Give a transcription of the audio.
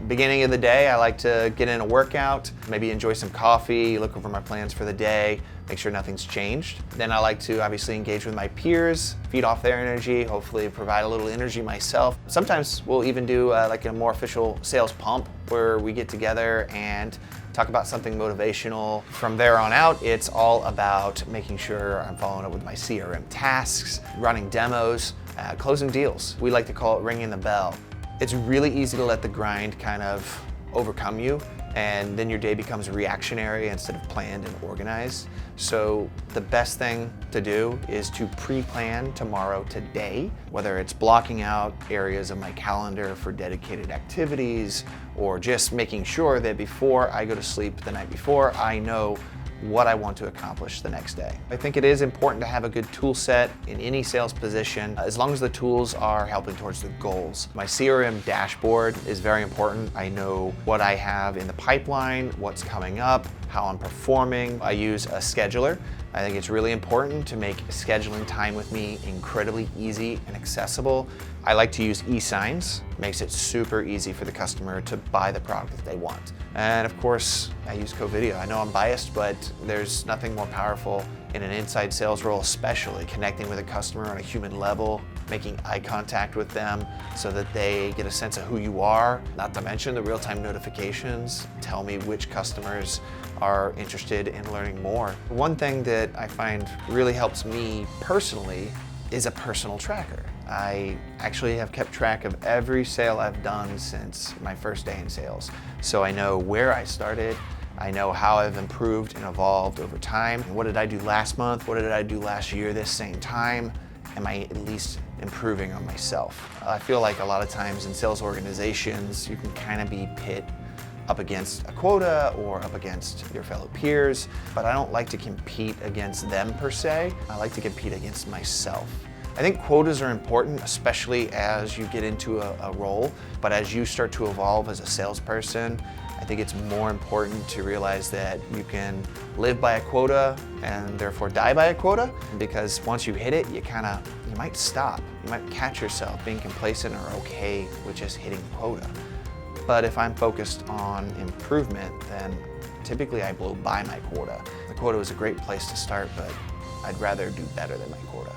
Beginning of the day, I like to get in a workout, maybe enjoy some coffee, look over my plans for the day, make sure nothing's changed. Then I like to obviously engage with my peers, feed off their energy, hopefully provide a little energy myself. Sometimes we'll even do like a more official sales pump where we get together and talk about something motivational. From there on out, it's all about making sure I'm following up with my CRM tasks, running demos, closing deals. We like to call it ringing the bell. It's really easy to let the grind kind of overcome you, and then your day becomes reactionary instead of planned and organized. So the best thing to do is to pre-plan tomorrow today, whether it's blocking out areas of my calendar for dedicated activities, or just making sure that before I go to sleep the night before, I know what I want to accomplish the next day. I think it is important to have a good tool set in any sales position, as long as the tools are helping towards the goals. My CRM dashboard is very important. I know what I have in the pipeline, what's coming up, how I'm performing. I use a scheduler. I think it's really important to make scheduling time with me incredibly easy and accessible. I like to use e-signs. Makes it super easy for the customer to buy the product that they want. And of course, I use Covideo. I know I'm biased, but there's nothing more powerful in an inside sales role, especially connecting with a customer on a human level, making eye contact with them so that they get a sense of who you are. Not to mention the real-time notifications tell me which customers are interested in learning more. One thing that I find really helps me personally is a personal tracker. I actually have kept track of every sale I've done since my first day in sales. So I know where I started, I know how I've improved and evolved over time. What did I do last month? What did I do last year this same time? Am I at least improving on myself? I feel like a lot of times in sales organizations, you can kind of be pit up against a quota or up against your fellow peers, but I don't like to compete against them per se. I like to compete against myself. I think quotas are important, especially as you get into a role, but as you start to evolve as a salesperson, I think it's more important to realize that you can live by a quota and therefore die by a quota, because once you hit it, you might stop. You might catch yourself being complacent or okay with just hitting the quota. But if I'm focused on improvement, then typically I blow by my quota. The quota is a great place to start, but I'd rather do better than my quota.